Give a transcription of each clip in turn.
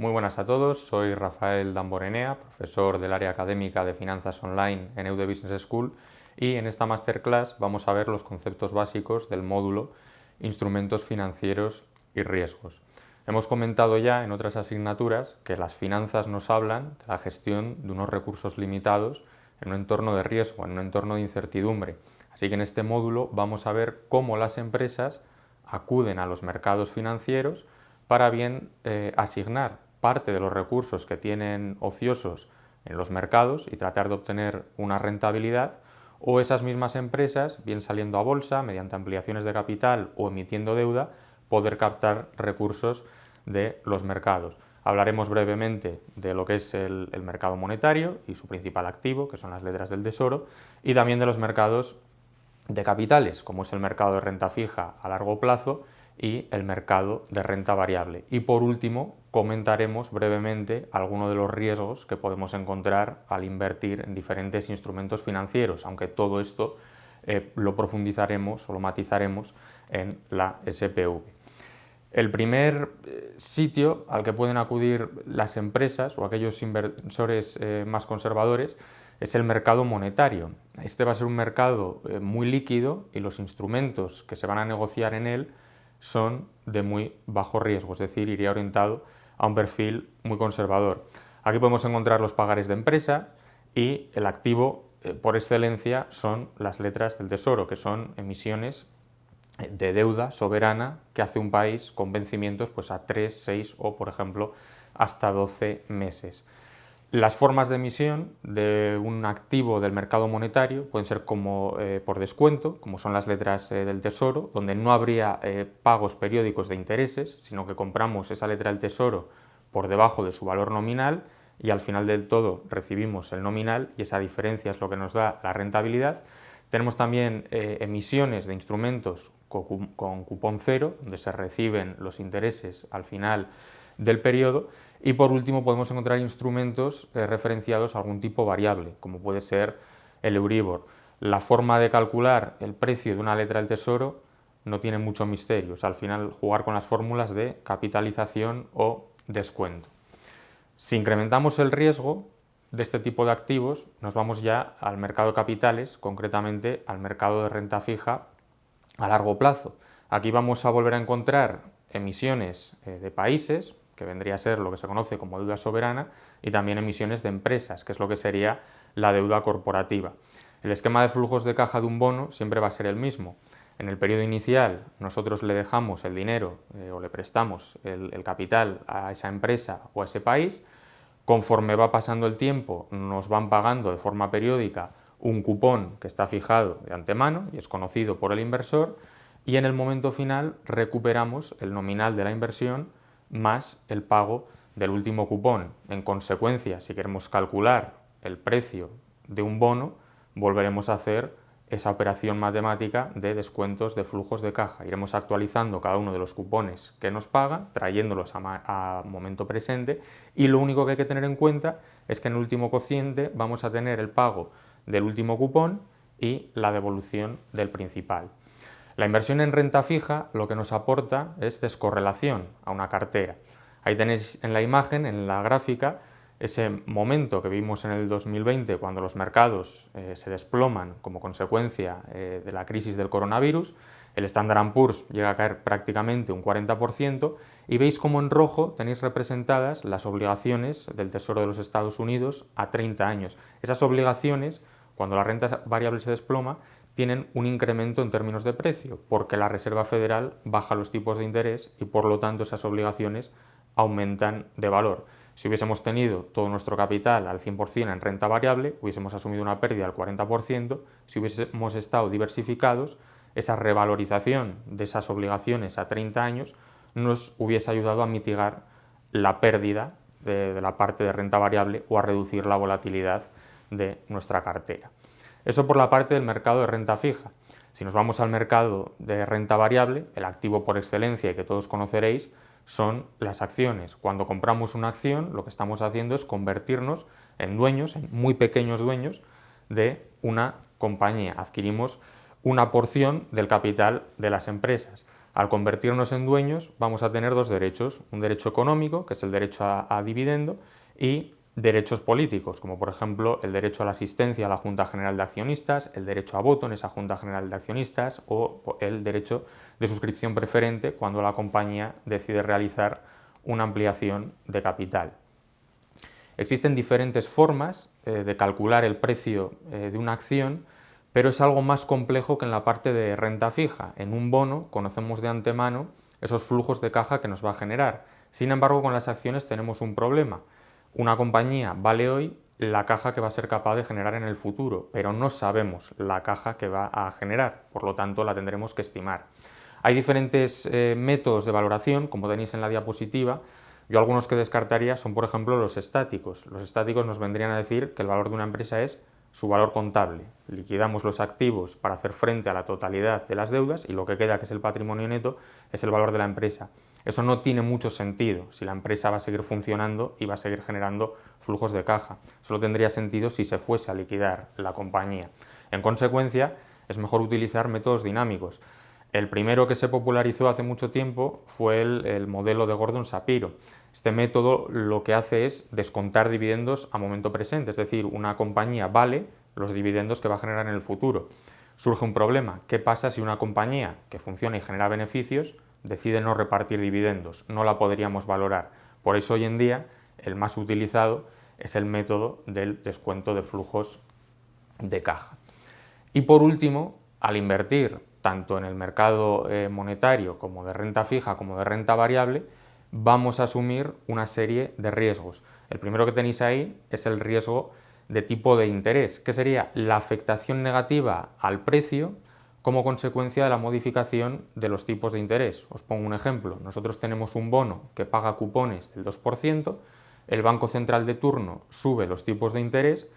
Muy buenas a todos, soy Rafael Damborenea, profesor del área académica de finanzas online en EUDE Business School, y en esta masterclass vamos a ver los conceptos básicos del módulo Instrumentos financieros y riesgos. Hemos comentado ya en otras asignaturas que las finanzas nos hablan de la gestión de unos recursos limitados en un entorno de riesgo, en un entorno de incertidumbre. Así que en este módulo vamos a ver cómo las empresas acuden a los mercados financieros para bien asignar parte de los recursos que tienen ociosos en los mercados y tratar de obtener una rentabilidad, o esas mismas empresas, bien saliendo a bolsa, mediante ampliaciones de capital o emitiendo deuda, poder captar recursos de los mercados. Hablaremos brevemente de lo que es el mercado monetario y su principal activo, que son las letras del Tesoro, y también de los mercados de capitales, como es el mercado de renta fija a largo plazo y el mercado de renta variable. Y por último, comentaremos brevemente algunos de los riesgos que podemos encontrar al invertir en diferentes instrumentos financieros, aunque todo esto lo profundizaremos o lo matizaremos en la SPV. El primer sitio al que pueden acudir las empresas o aquellos inversores más conservadores es el mercado monetario. Este va a ser un mercado muy líquido y los instrumentos que se van a negociar en él son de muy bajo riesgo, es decir, iría orientado a un perfil muy conservador. Aquí podemos encontrar los pagares de empresa y el activo por excelencia son las letras del Tesoro, que son emisiones de deuda soberana que hace un país con vencimientos pues, a 3, 6 o, por ejemplo, hasta 12 meses. Las formas de emisión de un activo del mercado monetario pueden ser como por descuento, como son las letras del Tesoro, donde no habría pagos periódicos de intereses, sino que compramos esa letra del Tesoro por debajo de su valor nominal y al final del todo recibimos el nominal y esa diferencia es lo que nos da la rentabilidad. Tenemos también emisiones de instrumentos con cupón cero, donde se reciben los intereses al final del periodo, y por último podemos encontrar instrumentos referenciados a algún tipo variable, como puede ser el Euribor. La forma de calcular el precio de una letra del Tesoro no tiene mucho misterio, al final jugar con las fórmulas de capitalización o descuento. Si incrementamos el riesgo de este tipo de activos, nos vamos ya al mercado de capitales, concretamente al mercado de renta fija a largo plazo. Aquí vamos a volver a encontrar emisiones de países, que vendría a ser lo que se conoce como deuda soberana, y también emisiones de empresas, que es lo que sería la deuda corporativa. El esquema de flujos de caja de un bono siempre va a ser el mismo. En el periodo inicial nosotros le dejamos el dinero o le prestamos el capital a esa empresa o a ese país. Conforme va pasando el tiempo nos van pagando de forma periódica un cupón que está fijado de antemano y es conocido por el inversor, y en el momento final recuperamos el nominal de la inversión más el pago del último cupón. En consecuencia, si queremos calcular el precio de un bono, volveremos a hacer esa operación matemática de descuentos de flujos de caja. Iremos actualizando cada uno de los cupones que nos pagan, trayéndolos a momento presente, y lo único que hay que tener en cuenta es que en el último cociente vamos a tener el pago del último cupón y la devolución del principal. La inversión en renta fija lo que nos aporta es descorrelación a una cartera. Ahí tenéis en la imagen, en la gráfica, ese momento que vimos en el 2020 cuando los mercados se desploman como consecuencia de la crisis del coronavirus. El Standard & Poor's llega a caer prácticamente un 40% y veis como en rojo tenéis representadas las obligaciones del Tesoro de los Estados Unidos a 30 años. Esas obligaciones, cuando la renta variable se desploma, tienen un incremento en términos de precio, porque la Reserva Federal baja los tipos de interés y por lo tanto esas obligaciones aumentan de valor. Si hubiésemos tenido todo nuestro capital al 100% en renta variable, hubiésemos asumido una pérdida del 40%, si hubiésemos estado diversificados, esa revalorización de esas obligaciones a 30 años nos hubiese ayudado a mitigar la pérdida de la parte de renta variable o a reducir la volatilidad de nuestra cartera. Eso por la parte del mercado de renta fija. Si nos vamos al mercado de renta variable, el activo por excelencia y que todos conoceréis son las acciones. Cuando compramos una acción, lo que estamos haciendo es convertirnos en dueños, en muy pequeños dueños de una compañía. Adquirimos una porción del capital de las empresas. Al convertirnos en dueños vamos a tener dos derechos, un derecho económico, que es el derecho a dividendo, y derechos políticos, como por ejemplo el derecho a la asistencia a la Junta General de Accionistas, el derecho a voto en esa Junta General de Accionistas o el derecho de suscripción preferente cuando la compañía decide realizar una ampliación de capital. Existen diferentes formas de calcular el precio de una acción, pero es algo más complejo que en la parte de renta fija. En un bono conocemos de antemano esos flujos de caja que nos va a generar. Sin embargo, con las acciones tenemos un problema. Una compañía vale hoy la caja que va a ser capaz de generar en el futuro, pero no sabemos la caja que va a generar, por lo tanto la tendremos que estimar. Hay diferentes métodos de valoración, como tenéis en la diapositiva. Yo algunos que descartaría son, por ejemplo, los estáticos. Los estáticos nos vendrían a decir que el valor de una empresa es su valor contable. Liquidamos los activos para hacer frente a la totalidad de las deudas y lo que queda, que es el patrimonio neto, es el valor de la empresa. Eso no tiene mucho sentido si la empresa va a seguir funcionando y va a seguir generando flujos de caja. Solo tendría sentido si se fuese a liquidar la compañía. En consecuencia, es mejor utilizar métodos dinámicos. El primero que se popularizó hace mucho tiempo fue el modelo de Gordon-Shapiro. Este método lo que hace es descontar dividendos a momento presente, es decir, una compañía vale los dividendos que va a generar en el futuro. Surge un problema, ¿qué pasa si una compañía que funciona y genera beneficios decide no repartir dividendos? No la podríamos valorar. Por eso hoy en día el más utilizado es el método del descuento de flujos de caja. Y por último, al invertir tanto en el mercado monetario como de renta fija como de renta variable, vamos a asumir una serie de riesgos. El primero que tenéis ahí es el riesgo de tipo de interés, que sería la afectación negativa al precio como consecuencia de la modificación de los tipos de interés. Os pongo un ejemplo. Nosotros tenemos un bono que paga cupones del 2%, el Banco Central de turno sube los tipos de interés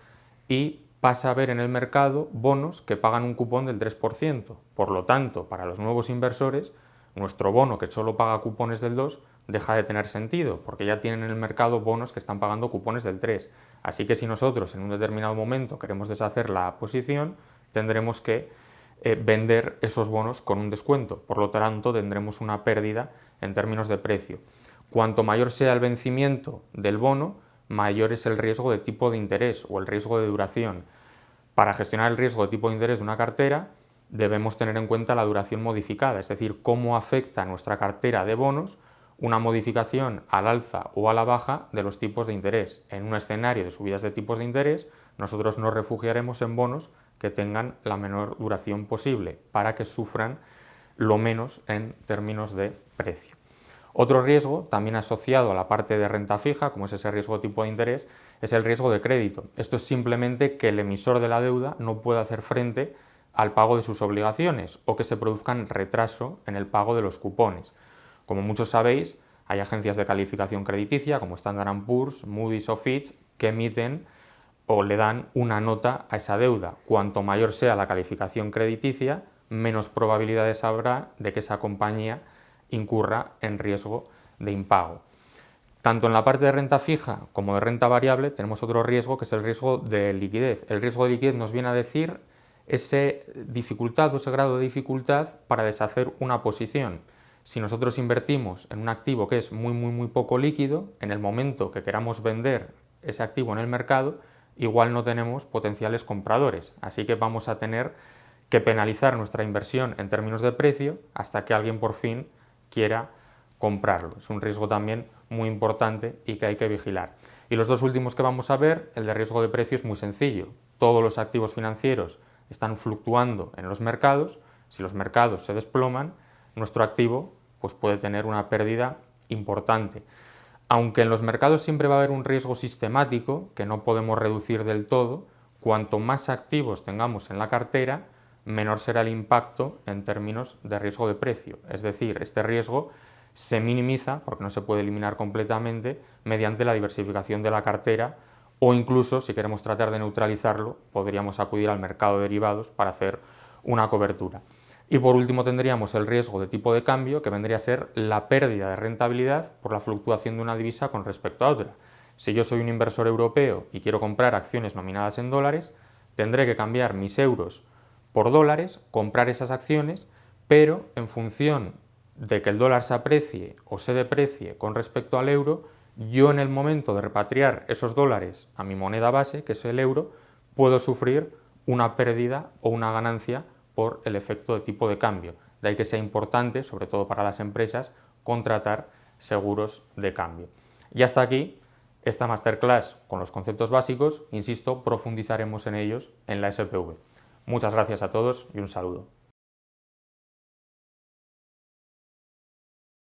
y pasa a haber en el mercado bonos que pagan un cupón del 3%. Por lo tanto, para los nuevos inversores, nuestro bono que solo paga cupones del 2 deja de tener sentido, porque ya tienen en el mercado bonos que están pagando cupones del 3. Así que si nosotros en un determinado momento queremos deshacer la posición, tendremos que vender esos bonos con un descuento. Por lo tanto, tendremos una pérdida en términos de precio. Cuanto mayor sea el vencimiento del bono, mayor es el riesgo de tipo de interés o el riesgo de duración. Para gestionar el riesgo de tipo de interés de una cartera, debemos tener en cuenta la duración modificada, es decir, cómo afecta a nuestra cartera de bonos una modificación al alza o a la baja de los tipos de interés. En un escenario de subidas de tipos de interés, nosotros nos refugiaremos en bonos que tengan la menor duración posible para que sufran lo menos en términos de precio. Otro riesgo, también asociado a la parte de renta fija, como es ese riesgo tipo de interés, es el riesgo de crédito. Esto es simplemente que el emisor de la deuda no pueda hacer frente al pago de sus obligaciones o que se produzcan retraso en el pago de los cupones. Como muchos sabéis, hay agencias de calificación crediticia como Standard & Poor's, Moody's o Fitch que emiten o le dan una nota a esa deuda. Cuanto mayor sea la calificación crediticia, menos probabilidades habrá de que esa compañía incurra en riesgo de impago. Tanto en la parte de renta fija como de renta variable tenemos otro riesgo que es el riesgo de liquidez. El riesgo de liquidez nos viene a decir esa dificultad o ese grado de dificultad para deshacer una posición. Si nosotros invertimos en un activo que es muy poco líquido, en el momento que queramos vender ese activo en el mercado, igual no tenemos potenciales compradores. Así que vamos a tener que penalizar nuestra inversión en términos de precio hasta que alguien por fin quiera comprarlo. Es un riesgo también muy importante y que hay que vigilar. Y los dos últimos que vamos a ver, el de riesgo de precio es muy sencillo. Todos los activos financieros están fluctuando en los mercados. Si los mercados se desploman, nuestro activo pues puede tener una pérdida importante. Aunque en los mercados siempre va a haber un riesgo sistemático que no podemos reducir del todo, cuanto más activos tengamos en la cartera, menor será el impacto en términos de riesgo de precio. Es decir, este riesgo se minimiza, porque no se puede eliminar completamente, mediante la diversificación de la cartera o incluso, si queremos tratar de neutralizarlo, podríamos acudir al mercado de derivados para hacer una cobertura. Y por último tendríamos el riesgo de tipo de cambio, que vendría a ser la pérdida de rentabilidad por la fluctuación de una divisa con respecto a otra. Si yo soy un inversor europeo y quiero comprar acciones nominadas en dólares, tendré que cambiar mis euros por dólares, comprar esas acciones, pero en función de que el dólar se aprecie o se deprecie con respecto al euro, yo en el momento de repatriar esos dólares a mi moneda base, que es el euro, puedo sufrir una pérdida o una ganancia por el efecto de tipo de cambio. De ahí que sea importante, sobre todo para las empresas, contratar seguros de cambio. Y hasta aquí esta masterclass con los conceptos básicos. Insisto, profundizaremos en ellos en la SPV. Muchas gracias a todos y un saludo.